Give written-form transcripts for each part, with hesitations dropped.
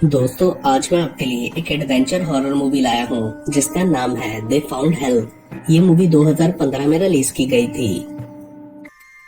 दोस्तों, आज मैं आपके लिए एक एडवेंचर हॉरर मूवी लाया हूँ जिसका नाम है दे फाउंड हेल। ये मूवी 2015 में रिलीज की गई थी।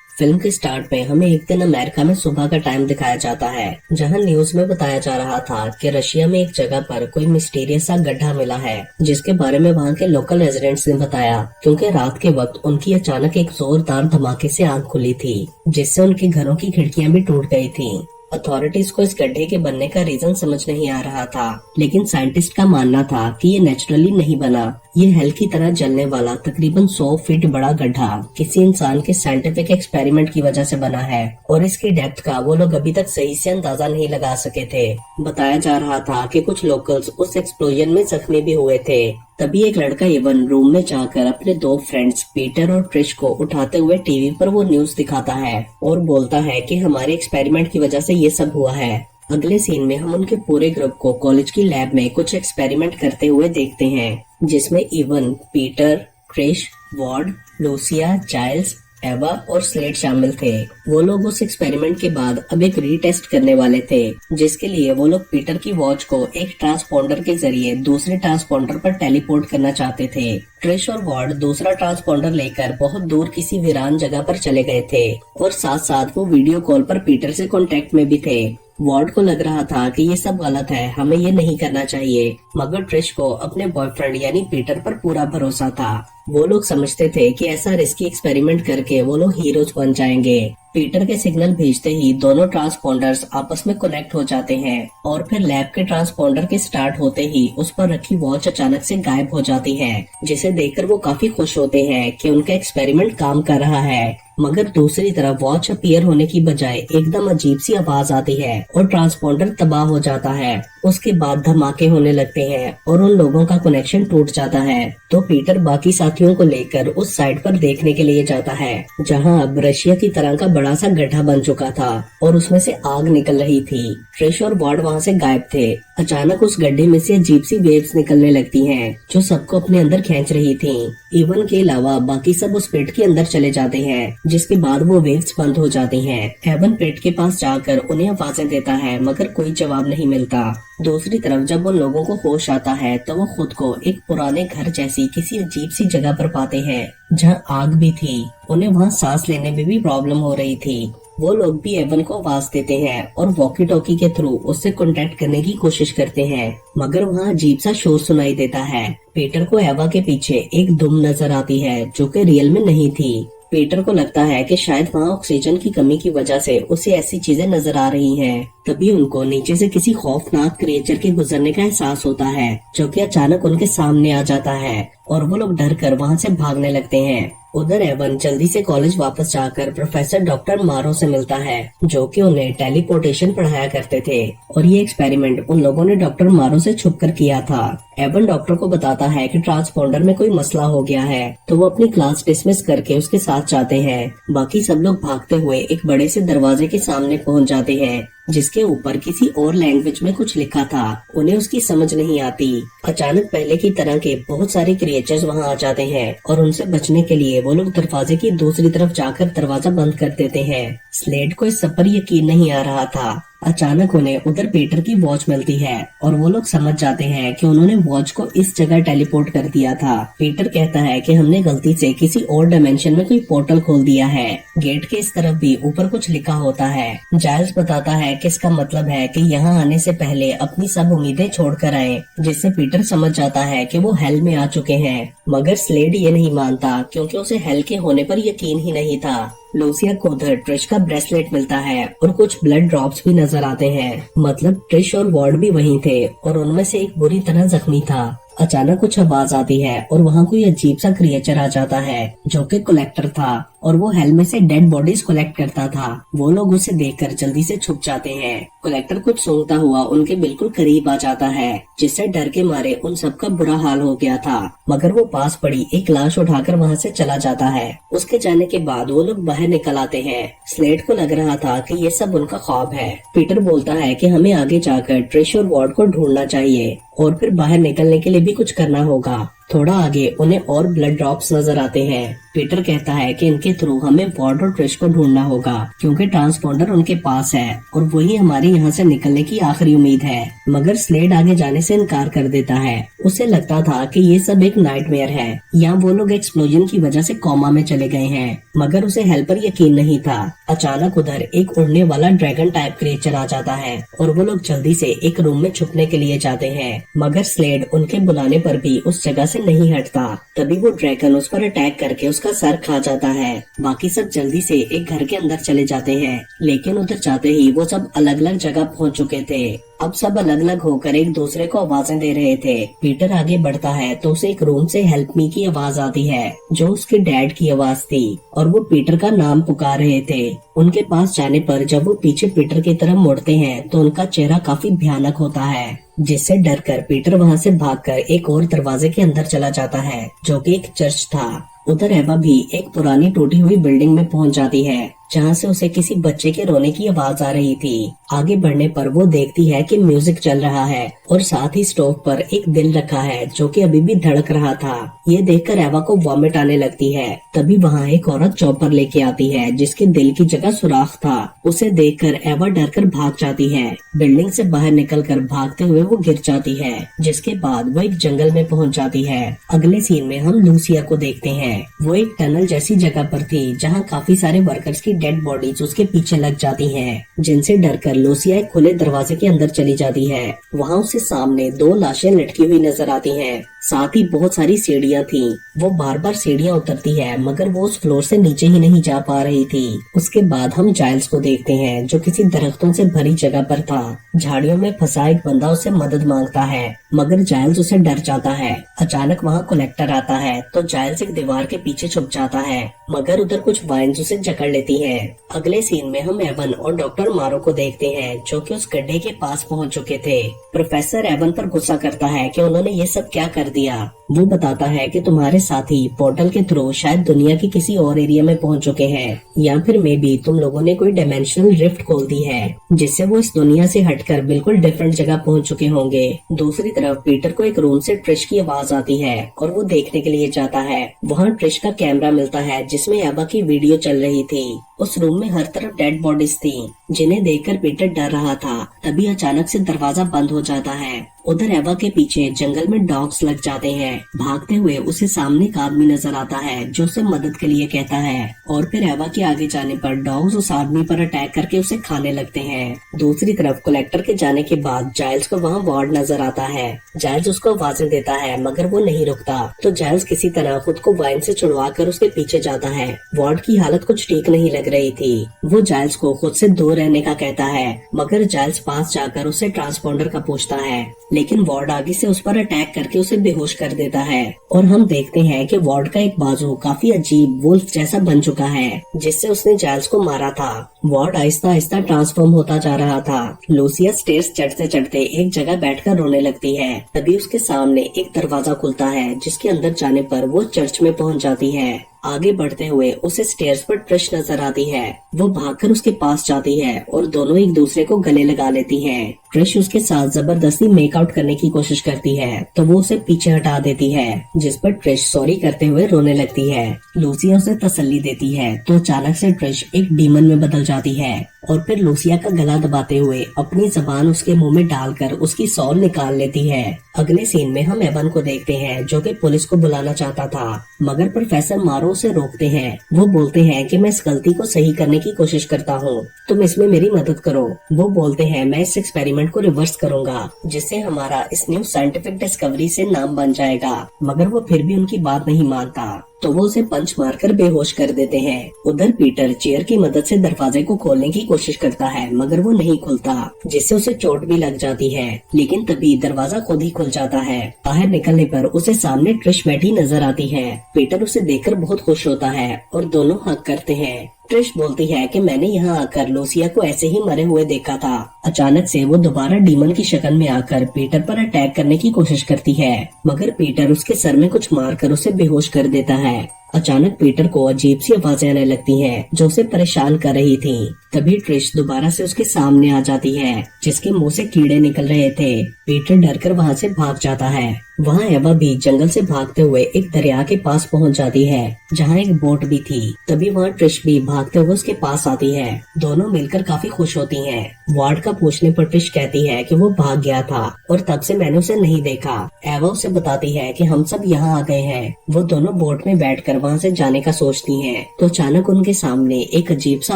फिल्म के स्टार्ट में हमें एक दिन अमेरिका में सुबह का टाइम दिखाया जाता है, जहां न्यूज में बताया जा रहा था कि रशिया में एक जगह पर कोई मिस्टीरियस सा गड्ढा मिला है, जिसके बारे में वहां के लोकल रेजिडेंट्स ने बताया, क्योंकि रात के वक्त उनकी अचानक एक जोरदार धमाके से आंख खुली थी, जिससे उनके घरों की खिड़कियां भी टूट गई थी। अथॉरिटीज को इस गड्ढे के बनने का रीजन समझ नहीं आ रहा था, लेकिन साइंटिस्ट का मानना था कि ये नेचुरली नहीं बना। ये हेल की तरह जलने वाला तकरीबन 100 फीट बड़ा गड्ढा किसी इंसान के साइंटिफिक एक्सपेरिमेंट की वजह से बना है, और इसकी डेप्थ का वो लोग अभी तक सही से अंदाजा नहीं लगा सके थे। बताया जा रहा था कि कुछ लोकल्स उस एक्सप्लोजन में जख्मी भी हुए थे। तभी एक लड़का इवन रूम में जाकर अपने दो फ्रेंड्स पीटर और क्रिश को उठाते हुए टीवी पर वो न्यूज दिखाता है और बोलता है कि हमारे एक्सपेरिमेंट की वजह से ये सब हुआ है। अगले सीन में हम उनके पूरे ग्रुप को कॉलेज की लैब में कुछ एक्सपेरिमेंट करते हुए देखते हैं, जिसमें Evan, Peter, Kris, Ward, Lucia, Giles, Ava और स्लेड शामिल थे। वो लोग उस एक्सपेरिमेंट के बाद अब एक रीटेस्ट करने वाले थे, जिसके लिए वो लोग पीटर की वॉच को एक ट्रांसपोंडर के जरिए दूसरे ट्रांसपोंडर पर टेलीपोर्ट करना चाहते थे। क्रिश और वॉर्ड दूसरा ट्रांसपोंडर लेकर बहुत दूर किसी वीरान जगह पर चले गए थे, और साथ साथ वो वीडियो कॉल पर पीटर से कांटेक्ट में भी थे। वॉर्ड को लग रहा था कि ये सब गलत है, हमें ये नहीं करना चाहिए, मगर ट्रिश को अपने बॉयफ्रेंड यानी पीटर पर पूरा भरोसा था। वो लोग समझते थे कि ऐसा रिस्की एक्सपेरिमेंट करके वो लोग हीरोज बन जाएंगे। पीटर के सिग्नल भेजते ही दोनों ट्रांसपोंडर्स आपस में कनेक्ट हो जाते हैं, और फिर लैब के ट्रांसपोंडर के स्टार्ट होते ही उस पर रखी वॉच अचानक से गायब हो जाती है, जिसे देखकर वो काफी खुश होते हैं कि उनका एक्सपेरिमेंट काम कर रहा है। मगर दूसरी तरफ वॉच अपीयर होने की बजाय एकदम अजीब सी आवाज आती है और ट्रांसपोंडर तबाह हो जाता है। उसके बाद धमाके होने लगते हैं और उन लोगों का कनेक्शन टूट जाता है। तो पीटर बाकी साथियों को लेकर उस साइड पर देखने के लिए जाता है, जहां अब रशिया की तरह का बड़ा सा गड्ढा बन चुका था और उसमें से आग निकल रही थी। क्रिश और वॉर्ड वहां से गायब थे। अचानक उस गड्ढे में से अजीब सी वेव्स निकलने लगती हैं, जो सबको अपने अंदर खींच रही थी। इवन के अलावा बाकी सब उस पेट के अंदर चले जाते हैं, जिसके बाद वो वेव्स बंद हो जाती हैं। एवन पेट के पास जाकर उन्हें आवाजें देता है, मगर कोई जवाब नहीं मिलता। दूसरी तरफ जब उन लोगों को होश आता है तो वो खुद को एक पुराने घर जैसी किसी अजीब सी जगह पर पाते हैं, जहाँ आग भी थी। उन्हें वहाँ सांस लेने में भी प्रॉब्लम हो रही थी। वो लोग भी एवन को आवाज देते हैं और वॉकी टॉकी के थ्रू उससे कांटेक्ट करने की कोशिश करते हैं, मगर वहाँ अजीब सा शोर सुनाई देता है। पीटर को एवा के पीछे एक दुम नजर आती है, जो कि रियल में नहीं थी। पीटर को लगता है कि शायद वहाँ ऑक्सीजन की कमी की वजह से उसे ऐसी चीजें नजर आ रही हैं। तभी उनको नीचे से किसी खौफनाक क्रिएचर के गुजरने का एहसास होता है, जो कि अचानक उनके सामने आ जाता है, और वो लोग डर कर वहाँ से भागने लगते हैं। उधर एवन जल्दी से कॉलेज वापस जाकर प्रोफेसर डॉक्टर मारो से मिलता है, जो कि उन्हें टेलीपोर्टेशन पढ़ाया करते थे, और ये एक्सपेरिमेंट उन लोगों ने डॉक्टर मारो से छुपकर किया था। एवन डॉक्टर को बताता है कि ट्रांसपोंडर में कोई मसला हो गया है, तो वो अपनी क्लास डिसमिस करके उसके साथ जाते हैं। बाकी सब लोग भागते हुए एक बड़े से दरवाजे के सामने पहुंच जाते हैं, जिसके ऊपर किसी और लैंग्वेज में कुछ लिखा था। उन्हें उसकी समझ नहीं आती। अचानक पहले की तरह के बहुत सारे क्रिएचर्स वहां आ जाते हैं, और उनसे बचने के लिए वो लोग दरवाजे की दूसरी तरफ जाकर दरवाजा बंद कर देते हैं। स्लेड को इस सब पर यकीन नहीं आ रहा था। अचानक उन्हें उधर पीटर की वॉच मिलती है, और वो लोग समझ जाते हैं कि उन्होंने वॉच को इस जगह टेलीपोर्ट कर दिया था। पीटर कहता है कि हमने गलती से किसी और डायमेंशन में कोई पोर्टल खोल दिया है। गेट के इस तरफ भी ऊपर कुछ लिखा होता है। जाइल्स बताता है कि इसका मतलब है कि यहाँ आने से पहले अपनी सब उम्मीदें छोड़कर आए, जिससे पीटर समझ जाता है कि वो हेल में आ चुके हैं। मगर स्लेड ये नहीं मानता, क्योंकि उसे हेल के होने पर यकीन ही नहीं था। लूसिया को उधर ट्रिश का ब्रेसलेट मिलता है और कुछ ब्लड ड्रॉप्स भी नजर आते हैं, मतलब ट्रिश और वॉर्ड भी वहीं थे, और उनमें से एक बुरी तरह जख्मी था। अचानक कुछ आवाज आती है और वहाँ कोई अजीब सा क्रिएचर आ जाता है, जो कि कलेक्टर था, और वो हेल में से डेड बॉडीज कलेक्ट करता था। वो लोग उसे देखकर जल्दी से छुप जाते हैं। कलेक्टर कुछ सूंघता हुआ उनके बिल्कुल करीब आ जाता है, जिससे डर के मारे उन सबका बुरा हाल हो गया था। मगर वो पास पड़ी एक लाश उठाकर वहाँ से चला जाता है। उसके जाने के बाद वो लोग बाहर निकल आते हैं। स्लेड को लग रहा था कि ये सब उनका ख्वाब है। पीटर बोलता है कि हमें आगे जाकर ट्रिश और वॉर्ड को ढूंढना चाहिए, और फिर बाहर निकलने के लिए भी कुछ करना होगा। थोड़ा आगे उन्हें और ब्लड ड्रॉप्स नजर आते हैं। पीटर कहता है कि इनके थ्रू हमें वॉर्ड और ट्रिश को ढूंढना होगा क्योंकि ट्रांसपोंडर उनके पास है और वही हमारी यहाँ से निकलने की आखिरी उम्मीद है। मगर स्लेड आगे जाने से इनकार कर देता है। उसे लगता था कि ये सब एक नाइटमेयर है या वो लोग एक्सप्लोजन की वजह से कोमा में चले गए हैं, मगर उसे हेल्प पर यकीन नहीं था। अचानक उधर एक उड़ने वाला ड्रैगन टाइप क्रिएचर आ जाता है और वो लोग जल्दी से एक रूम में छुपने के लिए जाते हैं, मगर स्लेड उनके बुलाने पर भी उस जगह से नहीं हटता। तभी वो ड्रैगन उस पर अटैक करके उसका सर खा जाता है। बाकी सब जल्दी से एक घर के अंदर चले जाते हैं, लेकिन उधर जाते ही वो सब अलग अलग जगह पहुंच चुके थे। अब सब अलग अलग होकर एक दूसरे को आवाजें दे रहे थे। पीटर आगे बढ़ता है तो उसे एक रूम से हेल्प मी की आवाज आती है जो उसके डैड की आवाज थी और वो पीटर का नाम पुकार रहे थे। उनके पास जाने पर जब वो पीछे पीटर की तरफ मुड़ते हैं तो उनका चेहरा काफी भयानक होता है, जिससे डरकर पीटर वहाँ से भागकर एक और दरवाजे के अंदर चला जाता है जो कि एक चर्च था। उधर एवा भी एक पुरानी टूटी हुई बिल्डिंग में पहुंच जाती है जहाँ से उसे किसी बच्चे के रोने की आवाज आ रही थी। आगे बढ़ने पर वो देखती है कि म्यूजिक चल रहा है और साथ ही स्टोव पर एक दिल रखा है जो कि अभी भी धड़क रहा था। ये देखकर एवा को वॉमिट आने लगती है। तभी वहाँ एक औरत चॉपर लेके आती है जिसके दिल की जगह सुराख था। उसे देखकर एवा डरकर भाग जाती है। बिल्डिंग से बाहर निकलकर भागते हुए वो गिर जाती है, जिसके बाद वो एक जंगल में पहुँच जाती है। अगले सीन में हम लूसिया को देखते हैं। वो एक टनल जैसी जगह पर थी जहाँ काफी सारे वर्कर्स की डेड बॉडीज उसके पीछे लग जाती हैं, जिनसे डरकर लूसिया एक खुले दरवाजे के अंदर चली जाती है। वहाँ उसे सामने 2 लाशें लटकी हुई नजर आती हैं। साथ ही बहुत सारी सीढ़ियाँ थीं। वो बार बार सीढ़ियाँ उतरती है मगर वो उस फ्लोर से नीचे ही नहीं जा पा रही थी। उसके बाद हम जाइल्स को देखते हैं जो किसी दरख्तों से भरी जगह पर था। झाड़ियों में फंसा एक बंदा उसे मदद मांगता है मगर जाइल्स उसे डर जाता है। अचानक वहाँ कलेक्टर आता है तो जाइल्स एक दीवार के पीछे छुप जाता है, मगर उधर कुछ वाइन्स उसे जकड़ लेती हैं। अगले सीन में हम एवन और डॉक्टर मारो को देखते हैं जो कि उस गड्ढे के पास पहुंच चुके थे। प्रोफेसर एवन पर गुस्सा करता है कि उन्होंने ये सब क्या कर दिया। वो बताता है कि तुम्हारे साथी पोर्टल के थ्रू शायद दुनिया के किसी और एरिया में पहुंच चुके हैं या फिर मे बी तुम लोगों ने कोई डायमेंशनल रिफ्ट खोल दी है जिससे वो इस दुनिया से हटकर बिल्कुल डिफरेंट जगह पहुंच चुके होंगे। दूसरी तरफ पीटर को एक रूम से ट्रिश की आवाज आती है और वो देखने के लिए जाता है। वहाँ ट्रिश का कैमरा मिलता है जिसमें एवा की वीडियो चल रही थी। उस रूम में हर तरफ डेड बॉडीज थी जिन्हें देखकर पीटर डर रहा था। तभी अचानक से दरवाजा बंद हो जाता है। उधर एवा के पीछे जंगल में डॉग्स लग जाते हैं। भागते हुए उसे सामने एक आदमी नजर आता है जो उसे मदद के लिए कहता है और फिर एवा के आगे जाने पर डॉग्स उस आदमी पर अटैक करके उसे खाने लगते हैं। दूसरी तरफ कलेक्टर के जाने के बाद जाइल्स को वहाँ वार्ड नजर आता है। जाइल्स उसको आवाजें देता है मगर वो नहीं रुकता, तो जाइल्स किसी तरह खुद को वाइन से छुड़वा कर उसके पीछे जाता है। वार्ड की हालत कुछ ठीक नहीं लग रही थी। वो जाइल्स को खुद से दूर रहने का कहता है मगर जाइल्स पास जाकर उससे ट्रांसपोंडर का पूछता है, लेकिन वार्ड आगे से उस पर अटैक करके उसे बेहोश कर देता है। और हम देखते हैं कि वार्ड का एक बाजू काफी अजीब वुल्फ जैसा बन चुका है जिससे उसने जाइल्स को मारा था। वार्ड आहिस्ता आहिस्ता ट्रांसफॉर्म होता जा रहा था। लूसिया स्टेयर्स चढ़ते चढ़ते एक जगह बैठकर रोने लगती है। तभी उसके सामने एक दरवाजा खुलता है जिसके अंदर जाने पर वो चर्च में पहुंच जाती है। आगे बढ़ते हुए उसे स्टेयर्स पर ट्रिश नजर आती है। वो भागकर उसके पास जाती है और दोनों एक दूसरे को गले लगा लेती हैं। ट्रिश उसके साथ जबरदस्ती मेकआउट करने की कोशिश करती है तो वो उसे पीछे हटा देती है, जिस पर ट्रिश सॉरी करते हुए रोने लगती है। लूसिया उसे तसल्ली देती है तो अचानक से ट्रिश एक डीमन में बदल जाती है और फिर लूसिया का गला दबाते हुए अपनी जबान उसके मुंह में डालकर उसकी सॉल निकाल लेती है। अगले सीन में हम एवन को देखते हैं जो कि पुलिस को बुलाना चाहता था मगर प्रोफेसर मारो उसे रोकते हैं। वो बोलते हैं कि मैं इस गलती को सही करने की कोशिश करता हूँ, तुम इसमें मेरी मदद करो। वो बोलते हैं मैं इस एक्सपेरिमेंट को रिवर्स करूंगा जिससे हमारा इस न्यू साइंटिफिक डिस्कवरी से नाम बन जाएगा, मगर वो फिर भी उनकी बात नहीं मानता तो वो उसे पंच मारकर बेहोश कर देते हैं। उधर पीटर चेयर की मदद से दरवाजे को खोलने की कोशिश करता है मगर वो नहीं खुलता, जिससे उसे चोट भी लग जाती है। लेकिन तभी दरवाजा खुद ही खुल जाता है। बाहर निकलने पर उसे सामने ट्रिश बैठी नजर आती है। पीटर उसे देखकर बहुत खुश होता है और दोनों हग करते हैं। ट्रिश बोलती है कि मैंने यहाँ आकर लूसिया को ऐसे ही मरे हुए देखा था। अचानक से वो दोबारा डीमन की शक्ल में आकर पीटर पर अटैक करने की कोशिश करती है मगर पीटर उसके सर में कुछ मारकर उसे बेहोश कर देता है। अचानक पीटर को अजीब सी आवाजें आने लगती हैं जो उसे परेशान कर रही थी। तभी ट्रिश दोबारा से उसके सामने आ जाती है जिसके मुंह से कीड़े निकल रहे थे। पीटर डरकर वहाँ से भाग जाता है। वहाँ एवा भी जंगल से भागते हुए एक दरिया के पास पहुँच जाती है जहाँ एक बोट भी थी। तभी वहाँ ट्रिश भी भागते हुए उसके पास आती है। दोनों मिलकर काफी खुश होती हैं। वार्ड का पूछने पर ट्रिश कहती है कि वो भाग गया था और तब से मैंने उसे नहीं देखा। एवा उसे बताती है कि हम सब यहाँ आ गए हैं। वो दोनों बोट में बैठकर वहाँ से जाने का सोचती हैं, तो अचानक उनके सामने एक अजीब सा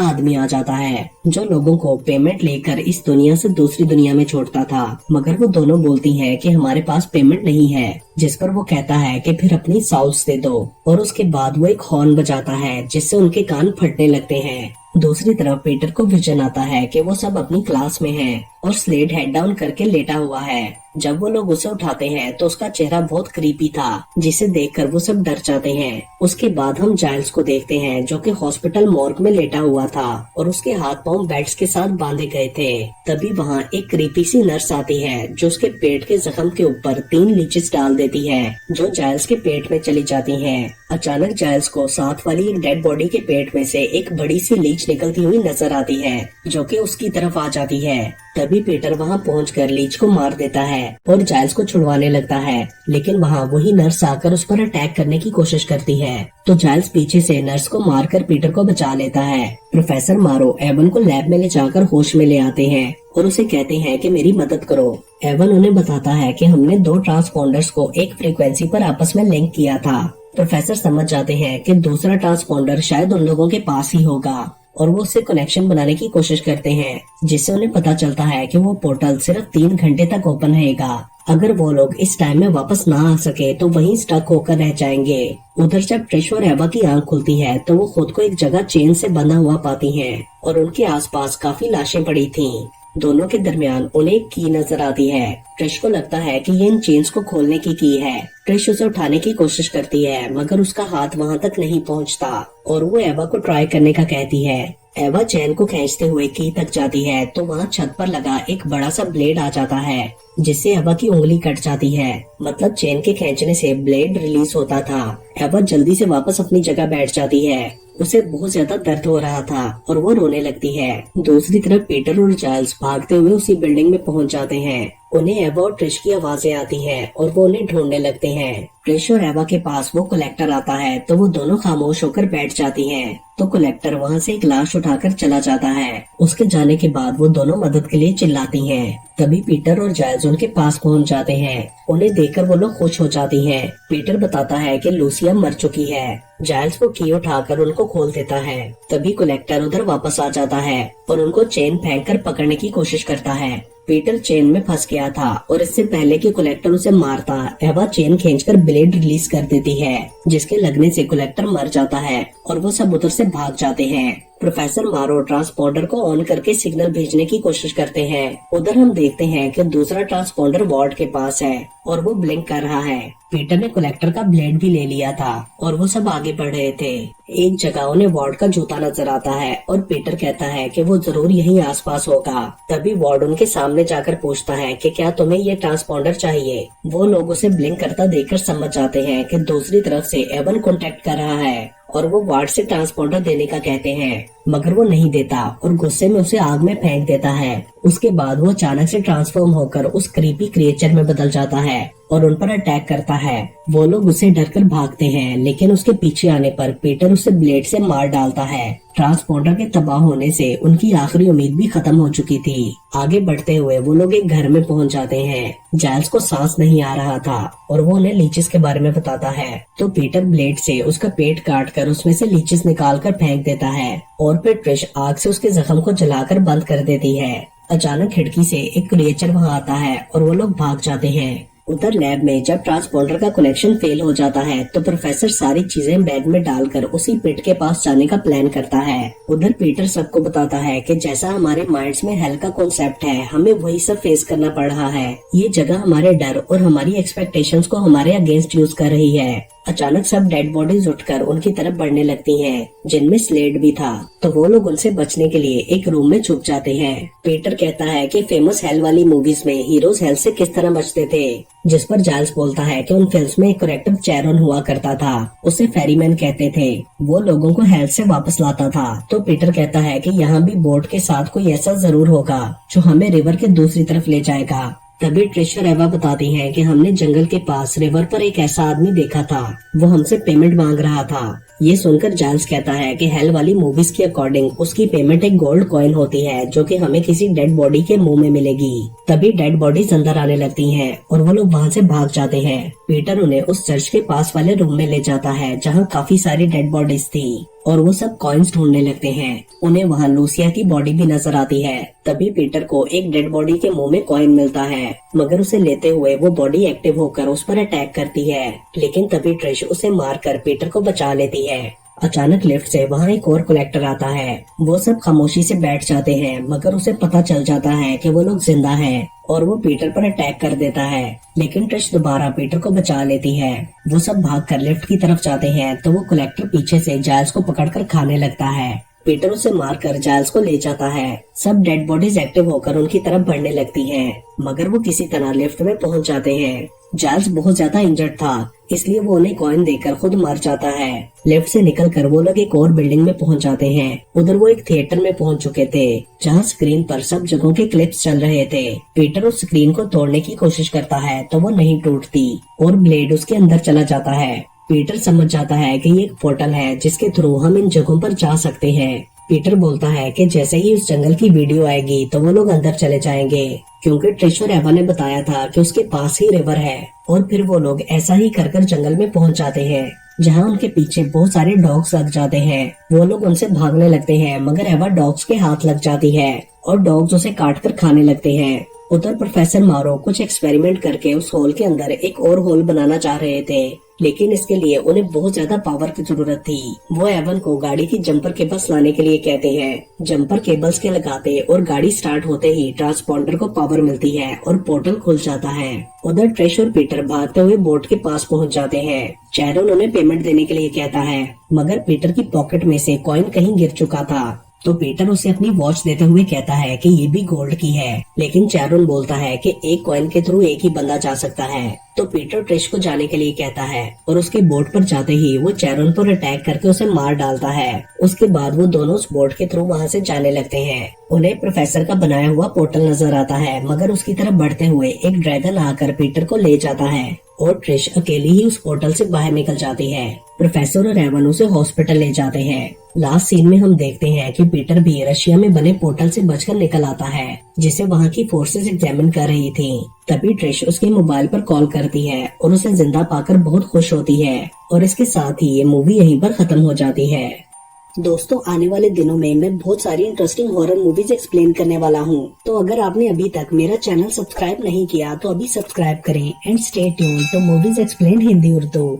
आदमी आ जाता है जो लोगों को पेमेंट लेकर इस दुनिया से दूसरी दुनिया में छोड़ता था। मगर वो दोनों बोलती हैं कि हमारे पास पेमेंट नहीं है, जिस पर वो कहता है कि फिर अपनी साउस दे दो। और उसके बाद वो एक हॉर्न बजाता है जिससे उनके कान फटने लगते हैं। दूसरी तरफ पीटर को विजन आता है कि वो सब अपनी क्लास में हैं और स्लेड हेड डाउन करके लेटा हुआ है। जब वो लोग उसे उठाते हैं तो उसका चेहरा बहुत क्रीपी था जिसे देखकर वो सब डर जाते हैं। उसके बाद हम जाइल्स को देखते हैं जो कि हॉस्पिटल मॉर्ग में लेटा हुआ था और उसके हाथ पांव बेल्ट्स के साथ बांधे गए थे। तभी वहाँ एक क्रीपी सी नर्स आती है जो उसके पेट के जख्म के ऊपर 3 लीचेस डाल देती है जो जाइल्स के पेट में चली जाती हैं। अचानक जाइल्स को साथ वाली एक डेड बॉडी के पेट में से एक बड़ी सी लीच निकलती हुई नजर आती है जो कि उसकी तरफ आ जाती है। तभी पीटर वहां पहुंचकर लीच को मार देता है और जाइल्स को छुड़वाने लगता है, लेकिन वहां वही नर्स आकर उस पर अटैक करने की कोशिश करती है। तो जाइल्स पीछे से नर्स को मारकर पीटर को बचा लेता है। प्रोफेसर मारो एवन को लैब में ले जाकर होश में ले आते हैं और उसे कहते हैं कि मेरी मदद करो। एवन उन्हें बताता है कि हमने 2 ट्रांसपोंडर्स को एक फ्रीक्वेंसी पर आपस में लिंक किया था। प्रोफेसर समझ जाते हैं कि दूसरा ट्रांसपोंडर शायद उन लोगों के पास ही होगा और वो उससे कनेक्शन बनाने की कोशिश करते हैं, जिससे उन्हें पता चलता है कि वो पोर्टल सिर्फ 3 घंटे तक ओपन रहेगा। अगर वो लोग इस टाइम में वापस ना आ सके तो वहीं स्टक होकर रह जाएंगे। उधर जब ट्रिश और एवा की आंख खुलती है तो वो खुद को एक जगह चेन से बंधा हुआ पाती हैं और उनके आसपास काफी लाशें पड़ी थीं। दोनों के दरमियान उन्हें एक की नजर आती है। ट्रिश को लगता है कि ये इन चेन्स को खोलने की है। ट्रिश उसे उठाने की कोशिश करती है मगर उसका हाथ वहां तक नहीं पहुंचता और वो एवा को ट्राई करने का कहती है। एवा चैन को खींचते हुए की तक जाती है तो वहाँ छत पर लगा एक बड़ा सा ब्लेड आ जाता है जिससे एवा की उंगली कट जाती है। मतलब चैन के खींचने से ब्लेड रिलीज होता था। एवा जल्दी से वापस अपनी जगह बैठ जाती है। उसे बहुत ज्यादा दर्द हो रहा था और वो रोने लगती है। दूसरी तरफ पीटर और जाइल्स भागते हुए उसी बिल्डिंग में पहुंच जाते हैं। उन्हें एवा और ट्रिश की आवाजें आती हैं और वो उन्हें ढूंढने लगते हैं। ट्रिश और एवा के पास वो कलेक्टर आता है तो वो दोनों खामोश होकर बैठ जाती हैं। तो कलेक्टर वहाँ से एक लाश उठाकर चला जाता है। उसके जाने के बाद वो दोनों मदद के लिए चिल्लाती हैं। तभी पीटर और जाइल्स उनके पास पहुँच जाते हैं। उन्हें देखकर वो लोग खुश हो जाती हैं। पीटर बताता है कि लूसिया मर चुकी है। जाइल्स वो की उठाकर उनको खोल देता है। तभी कलेक्टर उधर वापस आ जाता है और उनको चेन फेंककर पकड़ने की कोशिश करता है। पीटर चेन में फंस गया था और इससे पहले कि कलेक्टर उसे मारता, एवा चेन खींचकर ब्लेड रिलीज कर देती है जिसके लगने से कलेक्टर मर जाता है और वो सब उधर से भाग जाते हैं। प्रोफेसर मारो ट्रांसपोंडर को ऑन करके सिग्नल भेजने की कोशिश करते हैं। उधर हम देखते हैं कि दूसरा ट्रांसपोंडर वार्ड के पास है और वो ब्लिंक कर रहा है। पीटर ने कलेक्टर का ब्लेड भी ले लिया था और वो सब आगे बढ़ रहे थे। एक जगह उन्हें वार्ड का जूता नजर आता है और पीटर कहता है कि वो जरूर यहीं आसपास होगा। तभी वार्ड उनके सामने जाकर पूछता है कि क्या तुम्हें ये ट्रांसपोंडर चाहिए। वो लोग उसे ब्लिंक करता देखकर समझ जाते हैं कि दूसरी तरफ से एवन कॉन्टेक्ट कर रहा है और वो वार्ड से ट्रांसपोंडर देने का कहते हैं, मगर वो नहीं देता और गुस्से में उसे आग में फेंक देता है। उसके बाद वो अचानक से ट्रांसफॉर्म होकर उस क्रीपी क्रिएचर में बदल जाता है और उन पर अटैक करता है। वो लोग उसे डरकर भागते हैं, लेकिन उसके पीछे आने पर पीटर उसे ब्लेड से मार डालता है। ट्रांसपोंडर के तबाह होने से उनकी आखिरी उम्मीद भी खत्म हो चुकी थी। आगे बढ़ते हुए वो लोग एक घर में पहुंच जाते हैं। जाइल्स को सांस नहीं आ रहा था और वो उन्हें लीचेस के बारे में बताता है। तो पीटर ब्लेड से उसका पेट काट कर उसमें से लीचेस निकाल कर फेंक देता है और फिर ट्रिश आग से उसके जख्म को जलाकर बंद कर देती है। अचानक खिड़की से एक क्रिएचर वहाँ आता है और वो लोग भाग जाते हैं। उधर लैब में जब ट्रांसपोंडर का कनेक्शन फेल हो जाता है तो प्रोफेसर सारी चीजें बैग में डालकर उसी पिट के पास जाने का प्लान करता है। उधर पीटर सबको बताता है कि जैसा हमारे माइंड्स में हेल का कॉन्सेप्ट है, हमें वही सब फेस करना पड़ रहा है। ये जगह हमारे डर और हमारी एक्सपेक्टेशंस को हमारे अगेंस्ट यूज कर रही है। अचानक सब डेड बॉडीज उठकर उनकी तरफ बढ़ने लगती हैं, जिनमें स्लेड भी था। तो वो लोग उनसे बचने के लिए एक रूम में छुप जाते हैं। पीटर कहता है कि फेमस हेल वाली मूवीज में हीरोज हेल से किस तरह बचते थे जिस पर जाइल्स बोलता है कि उन फिल्म्स में एक करेक्टर चैरन हुआ करता था, उसे फेरीमैन कहते थे। वो लोगों को हेल से वापस लाता था। तो पीटर कहता है कि यहाँ भी बोट के साथ कोई ऐसा जरूर होगा जो हमें रिवर के दूसरी तरफ ले जाएगा। तभी ट्रिश और एवा बताती हैं कि हमने जंगल के पास रिवर पर एक ऐसा आदमी देखा था, वो हमसे पेमेंट मांग रहा था। ये सुनकर जाइल्स कहता है कि हेल वाली मूवीज के अकॉर्डिंग उसकी पेमेंट एक गोल्ड कॉइन होती है जो कि हमें किसी डेड बॉडी के मुंह में मिलेगी। तभी डेड बॉडीज अंदर आने लगती हैं और वो लोग वहाँ से भाग जाते हैं। पीटर उन्हें उस चर्च के पास वाले रूम में ले जाता है जहाँ काफी सारी डेड बॉडीज थी और वो सब कॉइन्स ढूंढने लगते हैं। उन्हें वहाँ लूसिया की बॉडी भी नजर आती है। तभी पीटर को एक डेड बॉडी के मुंह में कॉइन मिलता है, मगर उसे लेते हुए वो बॉडी एक्टिव होकर उस पर अटैक करती है। लेकिन तभी ट्रिश उसे मारकर पीटर को बचा लेती है। अचानक लिफ्ट से वहाँ एक और कलेक्टर आता है। वो सब खामोशी से बैठ जाते हैं, मगर उसे पता चल जाता है कि वो लोग जिंदा हैं और वो पीटर पर अटैक कर देता है। लेकिन ट्रिश दोबारा पीटर को बचा लेती है। वो सब भागकर लिफ्ट की तरफ जाते हैं तो वो कलेक्टर पीछे से जाइल्स को पकड़कर खाने लगता है। पीटर उसे मारकर जाइल्स को ले जाता है। सब डेड बॉडीज एक्टिव होकर उनकी तरफ बढ़ने लगती हैं, मगर वो किसी तरह लिफ्ट में पहुंच जाते हैं। जाइल्स बहुत ज्यादा इंजर्ड था, इसलिए वो उन्हें कॉइन देकर खुद मर जाता है। लिफ्ट से निकलकर वो लोग एक और बिल्डिंग में पहुंच जाते हैं। उधर वो एक थिएटर में पहुंच चुके थे जहां स्क्रीन पर सब जगहों के क्लिप्स चल रहे थे। पीटर उस स्क्रीन को तोड़ने की कोशिश करता है तो वो नहीं टूटती और ब्लेड उसके अंदर चला जाता है। पीटर समझ जाता है कि ये एक पोर्टल है जिसके थ्रू हम इन जगहों पर जा सकते हैं। पीटर बोलता है कि जैसे ही उस जंगल की वीडियो आएगी तो वो लोग अंदर चले जाएंगे, क्योंकि ट्रिश और एवा ने बताया था कि उसके पास ही रिवर है। और फिर वो लोग ऐसा ही कर जंगल में पहुंच जाते हैं जहां उनके पीछे बहुत सारे डॉग्स लग जाते हैं। वो लोग उनसे भागने लगते हैं, मगर एवा डॉग्स के हाथ लग जाती है और डॉग्स उसे काटकर खाने लगते हैं। उधर प्रोफेसर मारो कुछ एक्सपेरिमेंट करके उस होल के अंदर एक और होल बनाना चाह रहे थे, लेकिन इसके लिए उन्हें बहुत ज्यादा पावर की जरूरत थी। वो एवन को गाड़ी की जंपर केबल्स लाने के लिए कहते हैं। जंपर केबल्स के लगाते और गाड़ी स्टार्ट होते ही ट्रांसपॉन्डर को पावर मिलती है और पोर्टल खुल जाता है। उधर ट्रिश और पीटर भागते हुए बोट के पास पहुंच जाते हैं। चैरन उन्हें पेमेंट देने के लिए कहता है, मगर पीटर की पॉकेट में से कॉइन कहीं गिर चुका था। तो पीटर उसे अपनी वॉच देते हुए कहता है कि ये भी गोल्ड की है, लेकिन चैरन बोलता है कि एक कॉइन के थ्रू एक ही बंदा जा सकता है। तो पीटर ट्रिश को जाने के लिए कहता है और उसके बोट पर जाते ही वो चैरन पर अटैक करके उसे मार डालता है। उसके बाद वो दोनों उस बोट के थ्रू वहाँ से जाने लगते हैं। उन्हें प्रोफेसर का बनाया हुआ पोर्टल नजर आता है, मगर उसकी तरफ बढ़ते हुए एक ड्रैगन आकर पीटर को ले जाता है और ट्रिश अकेली ही उस पोर्टल से बाहर निकल जाती है। प्रोफेसर और एवन उसे हॉस्पिटल ले जाते हैं। लास्ट सीन में हम देखते हैं कि पीटर भी रशिया में बने पोर्टल से बचकर निकल आता है, जिसे वहाँ की फोर्सेस एग्जामिन कर रही थी। तभी ट्रिश उसके मोबाइल पर कॉल करती है और उसे जिंदा पाकर बहुत खुश होती है। और इसके साथ ही ये मूवी यहीं पर खत्म हो जाती है। दोस्तों, आने वाले दिनों में मैं बहुत सारी इंटरेस्टिंग हॉरर मूवीज एक्सप्लेन करने वाला हूँ, तो अगर आपने अभी तक मेरा चैनल सब्सक्राइब नहीं किया तो अभी सब्सक्राइब करें and stay tuned to movies explain Hindi Urdu.